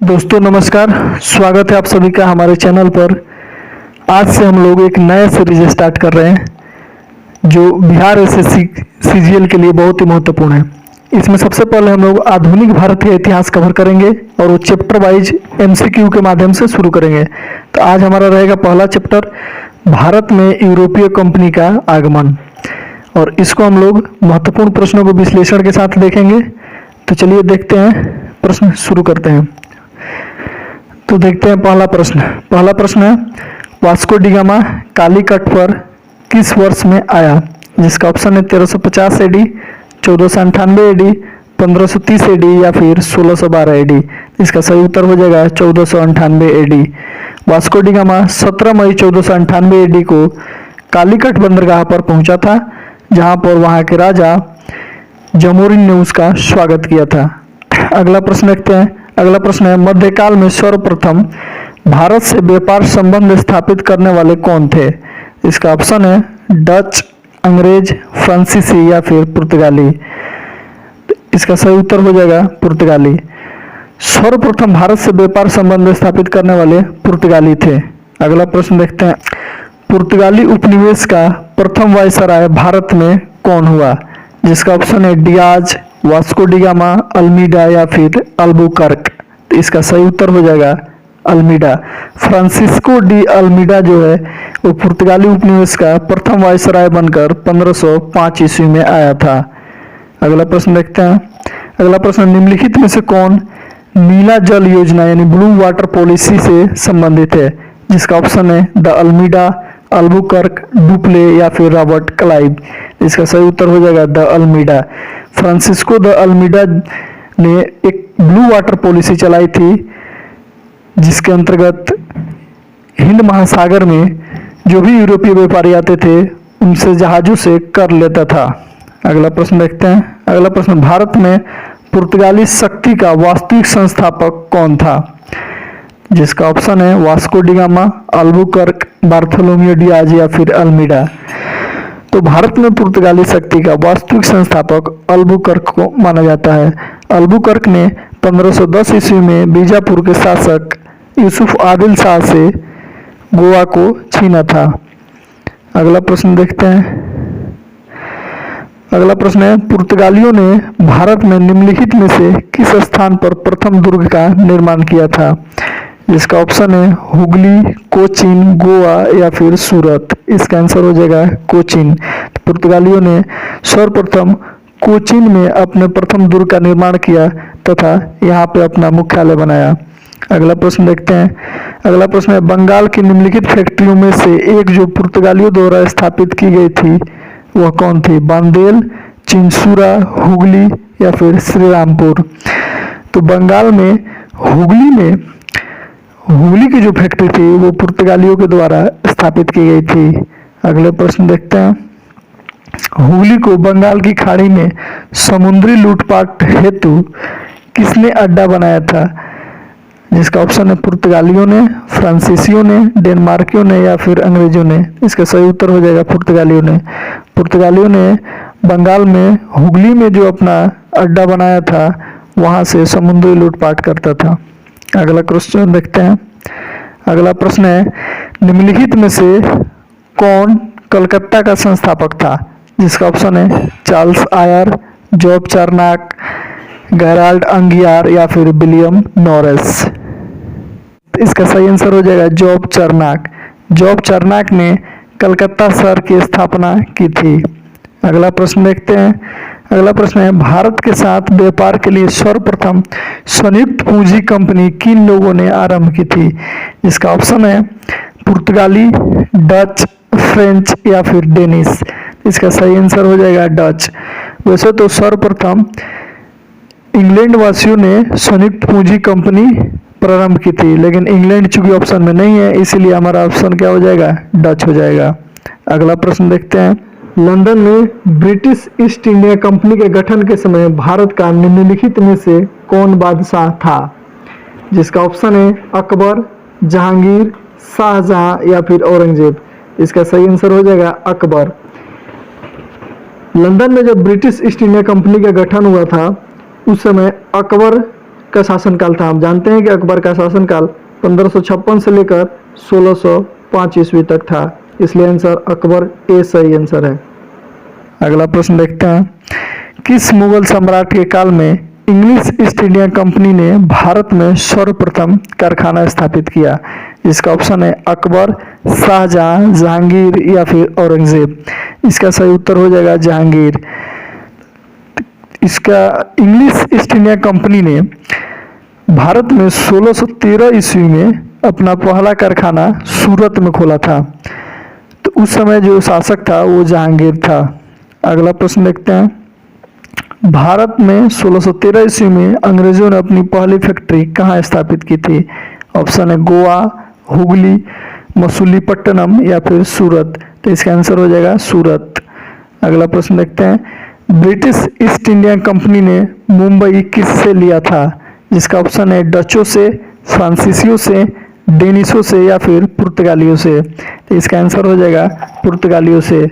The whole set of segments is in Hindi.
दोस्तों नमस्कार, स्वागत है आप सभी का हमारे चैनल पर। आज से हम लोग एक नया सीरीज स्टार्ट कर रहे हैं जो बिहार एसएससी सीजीएल के लिए बहुत ही महत्वपूर्ण है। इसमें सबसे पहले हम लोग आधुनिक भारतीय इतिहास कवर करेंगे और वो चैप्टर वाइज एमसीक्यू के माध्यम से शुरू करेंगे। तो आज हमारा रहेगा पहला चैप्टर, भारत में यूरोपीय कंपनी का आगमन, और इसको हम लोग महत्वपूर्ण प्रश्नों को विश्लेषण के साथ देखेंगे। तो चलिए देखते हैं, प्रश्न शुरू करते हैं। तो देखते हैं पहला प्रश्न है, वास्को डी गामा कालीकट पर किस वर्ष में आया? जिसका ऑप्शन है 1350 एडी, 1498 एडी, 1530 एडी या फिर 1612 एडी। इसका सही उत्तर हो जाएगा 1498 एडी। वास्को डी गामा 17 मई 1498 एडी को कालीकट बंदरगाह पर पहुंचा था, जहां पर वहां के राजा जमोरिन ने उसका स्वागत किया था। अगला प्रश्न देखते हैं। अगला प्रश्न है, मध्यकाल में सर्वप्रथम भारत से व्यापार संबंध स्थापित करने वाले कौन थे? इसका ऑप्शन है डच, अंग्रेज, फ्रांसीसी या फिर पुर्तगाली। इसका सही उत्तर हो जाएगा पुर्तगाली। सर्वप्रथम भारत से व्यापार संबंध स्थापित करने वाले पुर्तगाली थे। अगला प्रश्न देखते हैं, पुर्तगाली उपनिवेश का प्रथम वायसराय भारत में कौन हुआ? जिसका ऑप्शन है Diaz, Vasco da gamma, Almeida या फिर अल्बुकर्क। इसका सही उत्तर हो जाएगा अल्मीडा। फ्रांसिस्को डी अल्मीडा जो है वो पुर्तगाली उपनिवेश का प्रथम वायसराय बनकर 1505 ईस्वी में आया था। अगला प्रश्न देखते हैं। अगला प्रश्न, निम्नलिखित में से कौन नीला जल योजना यानी ब्लू वाटर पॉलिसी से संबंधित है? जिसका ऑप्शन है द अल्मीडा, अल्बुकर्क, डुप्ले या फिर रॉबर्ट क्लाइव। इसका सही उत्तर हो जाएगा de Almeida. Francisco de Almeida ने एक ब्लू वाटर पॉलिसी चलाई थी, जिसके अंतर्गत हिंद महासागर में जो भी यूरोपीय व्यापारी आते थे उनसे जहाजों से कर लेता था। अगला प्रश्न देखते हैं। अगला प्रश्न, भारत में पुर्तगाली शक्ति का वास्तविक संस्थापक कौन था? जिसका ऑप्शन है Vasco da Gama, Albuquerque, Bartolomeu Dias या फिर अल्मीडा। तो भारत में पुर्तगाली शक्ति का वास्तविक संस्थापक अल्बुकर्क को माना जाता है। अल्बुकर्क ने 1510 ईस्वी में बीजापुर के शासक यूसुफ आदिल शाह से गोवा को छीना था। अगला प्रश्न देखते हैं। अगला प्रश्न है, पुर्तगालियों ने भारत में निम्नलिखित में से किस स्थान पर प्रथम दुर्ग का निर्माण किया था? जिसका ऑप्शन है हुगली, कोचीन, गोवा या फिर सूरत। इसका आंसर हो जाएगा कोचीन। तो पुर्तगालियों ने सर्वप्रथम कोचीन में अपने प्रथम दुर्ग का निर्माण किया तथा यहाँ पे अपना मुख्यालय बनाया। अगला प्रश्न देखते हैं। अगला प्रश्न है, बंगाल की निम्नलिखित फैक्ट्रियों में से एक जो पुर्तगालियों द्वारा स्थापित की गई थी वह कौन थी? बांदेल, चिंसूरा, हुगली या फिर श्रीरामपुर। तो बंगाल में हुगली की जो फैक्ट्री थी वो पुर्तगालियों के द्वारा स्थापित की गई थी। अगले प्रश्न देखते हैं। हुगली को बंगाल की खाड़ी में समुद्री लूटपाट हेतु किसने अड्डा बनाया था? जिसका ऑप्शन है पुर्तगालियों ने, फ्रांसीसियों ने, डेनमार्कियों ने या फिर अंग्रेजों ने। इसका सही उत्तर हो जाएगा पुर्तगालियों ने। पुर्तगालियों ने बंगाल में हुगली में जो अपना अड्डा बनाया था वहाँ से समुद्री लूटपाट करता था। अगला क्वेश्चन देखते हैं। अगला प्रश्न है, निम्नलिखित में से कौन कलकत्ता का संस्थापक था? जिसका ऑप्शन है Charles Eyre, Job Charnock, Gerald Aungier या फिर विलियम नॉरिस। इसका सही आंसर हो जाएगा जॉब चार्नाक। जॉब चार्नाक ने कलकत्ता शहर की स्थापना की थी। अगला प्रश्न देखते हैं। अगला प्रश्न है, भारत के साथ व्यापार के लिए सर्वप्रथम संयुक्त पूंजी कंपनी किन लोगों ने आरंभ की थी? जिसका ऑप्शन है पुर्तगाली, डच, फ्रेंच या फिर डेनिश। इसका सही आंसर हो जाएगा डच। वैसे तो सर्वप्रथम इंग्लैंड वासियों ने संयुक्त पूंजी कंपनी प्रारंभ की थी, लेकिन इंग्लैंड चूंकि ऑप्शन में नहीं है इसीलिए हमारा ऑप्शन क्या हो जाएगा? डच हो जाएगा। अगला प्रश्न देखते हैं। लंदन में ब्रिटिश ईस्ट इंडिया कंपनी के गठन के समय भारत का निम्नलिखित में से कौन बादशाह था? जिसका ऑप्शन है अकबर, जहांगीर, शाहजहां या फिर औरंगजेब। इसका सही आंसर हो जाएगा अकबर। लंदन में जब ब्रिटिश ईस्ट इंडिया कंपनी का गठन हुआ था उस समय अकबर का शासनकाल था? हम जानते हैं कि अकबर का शासनकाल 1556 से लेकर 1605 ईस्वी तक था, इसलिए आंसर अकबर ए सही आंसर है। अगला प्रश्न देखते हैं, किस मुगल सम्राट के काल में इंग्लिश ईस्ट इंडिया कंपनी ने भारत में सर्वप्रथम कारखाना स्थापित किया? इसका ऑप्शन है अकबर, शाहजहां, जहांगीर या फिर औरंगजेब। इसका सही उत्तर हो जाएगा जहांगीर। इसका इंग्लिश ईस्ट इंडिया कंपनी ने भारत में 1613 ईस्वी में अपना पहला कारखाना सूरत में खोला था। तो उस समय जो शासक था वो जहांगीर था। अगला प्रश्न देखते हैं, भारत में 1613 ईस्वी में अंग्रेजों ने अपनी पहली फैक्ट्री कहाँ स्थापित की थी? ऑप्शन है गोवा, हुगली, मसूलीपट्टनम या फिर सूरत। तो इसका आंसर हो जाएगा सूरत। अगला प्रश्न देखते हैं, ब्रिटिश ईस्ट इंडिया कंपनी ने मुंबई किससे लिया था? जिसका ऑप्शन है डचों से, फ्रांसीसियों से, डेनिशों से या फिर पुर्तगालियों से। तो इसका आंसर हो जाएगा पुर्तगालियों से।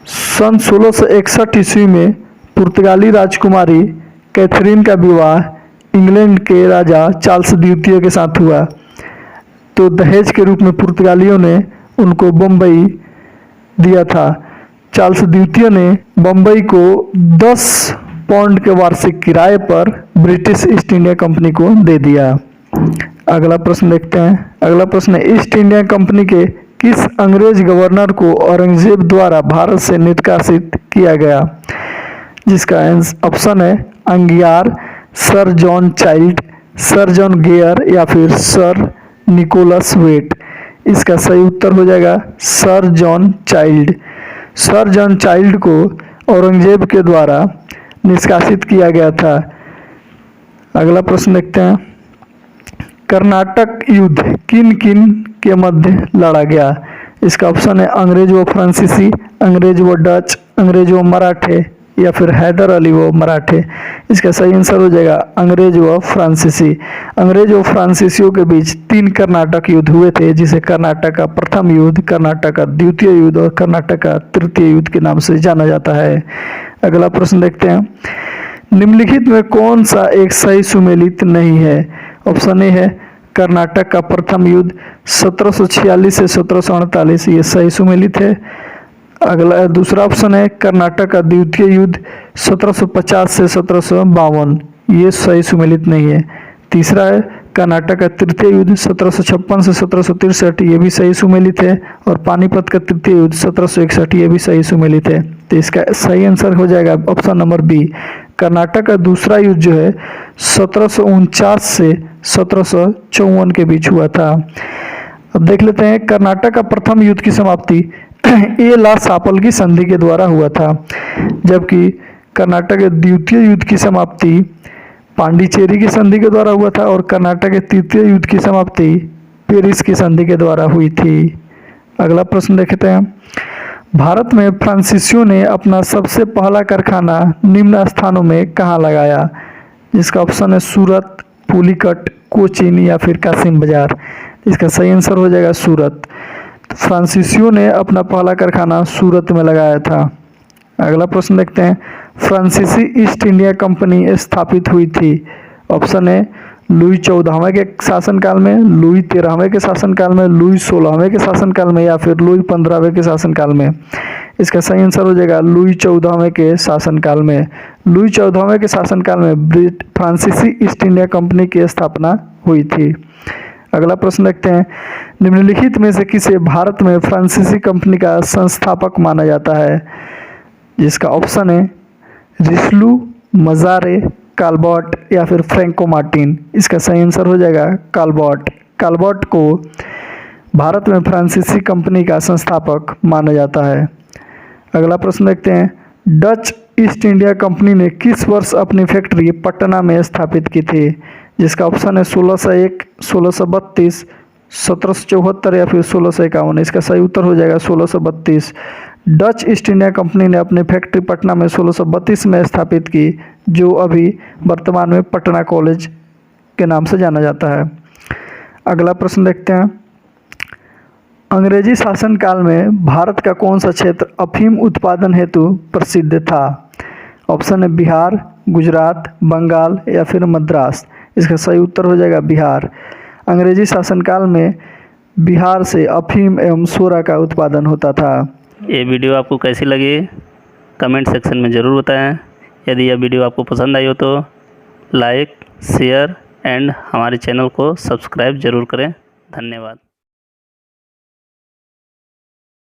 सन 1661 ईस्वी में पुर्तगाली राजकुमारी कैथरीन का विवाह इंग्लैंड के राजा चार्ल्स द्वितीय के साथ हुआ। तो दहेज के रूप में पुर्तगालियों ने उनको बम्बई दिया था। चार्ल्स द्वितीय ने बम्बई को 10 पाउंड के वार्षिक किराए पर ब्रिटिश ईस्ट इंडिया कंपनी को दे दिया। अगला प्रश्न देखते हैं। अगला प्रश्न है, ईस्ट इंडिया कंपनी के किस अंग्रेज गवर्नर को औरंगजेब द्वारा भारत से निष्कासित किया गया? जिसका ऑप्शन है अंगियार, sir John child, sir John gear या फिर सर निकोलस वेट। इसका सही उत्तर हो जाएगा sir John child. Sir John child को औरंगजेब के द्वारा निष्कासित किया गया था। अगला प्रश्न देखते हैं, कर्नाटक युद्ध किन किन के मध्य लड़ा गया? इसका ऑप्शन है अंग्रेज व फ्रांसीसी, अंग्रेज व डच, अंग्रेज व मराठे या फिर हैदर अली व मराठे। इसका सही आंसर हो जाएगा अंग्रेज व फ्रांसीसी। अंग्रेज व फ्रांसीसियों के बीच 3 कर्नाटक युद्ध हुए थे, जिसे कर्नाटक का प्रथम युद्ध, कर्नाटक का द्वितीय युद्ध और कर्नाटक का तृतीय युद्ध के नाम से जाना जाता है। अगला प्रश्न देखते हैं, निम्नलिखित में कौन सा एक सही सुमेलित नहीं है? ऑप्शन ए है कर्नाटक का प्रथम युद्ध 1746 से 1748, ये सही सुमेलित है। अगला दूसरा ऑप्शन है कर्नाटक का द्वितीय युद्ध 1750 से 1752, ये सही सुमेलित नहीं है। तीसरा है कर्नाटक का तृतीय युद्ध 1756 से 1763, ये भी सही सुमेलित है। और पानीपत का तृतीय युद्ध 1761, ये भी सही सुमेलित है। तो इसका सही आंसर हो जाएगा ऑप्शन नंबर बी। कर्नाटक का दूसरा युद्ध जो है 1749 से 1754 के बीच हुआ था। अब देख लेते हैं, कर्नाटक का प्रथम युद्ध की समाप्ति ए ला सापल की संधि के द्वारा हुआ था, जबकि कर्नाटक के द्वितीय युद्ध की समाप्ति पांडिचेरी की संधि के द्वारा हुआ था और कर्नाटक के तृतीय युद्ध की समाप्ति पेरिस की संधि के द्वारा हुई थी। अगला प्रश्न देखते हैं, भारत में फ्रांसीसियों ने अपना सबसे पहला कारखाना निम्न स्थानों में कहाँ लगाया? जिसका ऑप्शन है सूरत, पुलिकट, कोचीन या फिर कासिम बाजार। इसका सही आंसर हो जाएगा सूरत। तो फ्रांसीसियों ने अपना पहला कारखाना सूरत में लगाया था। अगला प्रश्न देखते हैं, फ्रांसीसी ईस्ट इंडिया कंपनी स्थापित हुई थी? ऑप्शन है लुई 14वें के शासनकाल में, लुई 13वें के शासनकाल में, लुई 16वें के शासनकाल में या फिर लुई 15वें के शासनकाल में। इसका सही आंसर हो जाएगा लुई 14वें के शासनकाल में। लुई 14वें के शासनकाल में फ्रांसीसी ईस्ट इंडिया कंपनी की स्थापना हुई थी। अगला प्रश्न देखते हैं, निम्नलिखित में से किसे भारत में फ्रांसीसी कंपनी का संस्थापक माना जाता है? जिसका ऑप्शन है रिस्लू, मजारे, काल्बर्ट या फिर फ्रैंको मार्टिन। इसका सही आंसर हो जाएगा काल्बर्ट। काल्बर्ट को भारत में फ्रांसीसी कंपनी का संस्थापक माना जाता है। अगला प्रश्न देखते हैं, डच ईस्ट इंडिया कंपनी ने किस वर्ष अपनी फैक्ट्री पटना में स्थापित की थी? जिसका ऑप्शन है 1601, 1632, 1774 या फिर 1651। इसका सही उत्तर हो जाएगा 1632। डच ईस्ट इंडिया कंपनी ने अपनी फैक्ट्री पटना में 1632 में स्थापित की, जो अभी वर्तमान में पटना कॉलेज के नाम से जाना जाता है। अगला प्रश्न देखते हैं, अंग्रेजी शासनकाल में भारत का कौन सा क्षेत्र अफीम उत्पादन हेतु प्रसिद्ध था? ऑप्शन है बिहार, गुजरात, बंगाल या फिर मद्रास। इसका सही उत्तर हो जाएगा बिहार। अंग्रेजी शासनकाल में बिहार से अफीम एवं सोरा का उत्पादन होता था। ये वीडियो आपको कैसी लगी कमेंट सेक्शन में ज़रूर बताएं। यदि यह वीडियो आपको पसंद आई हो तो लाइक, शेयर एंड हमारे चैनल को सब्सक्राइब ज़रूर करें। धन्यवाद।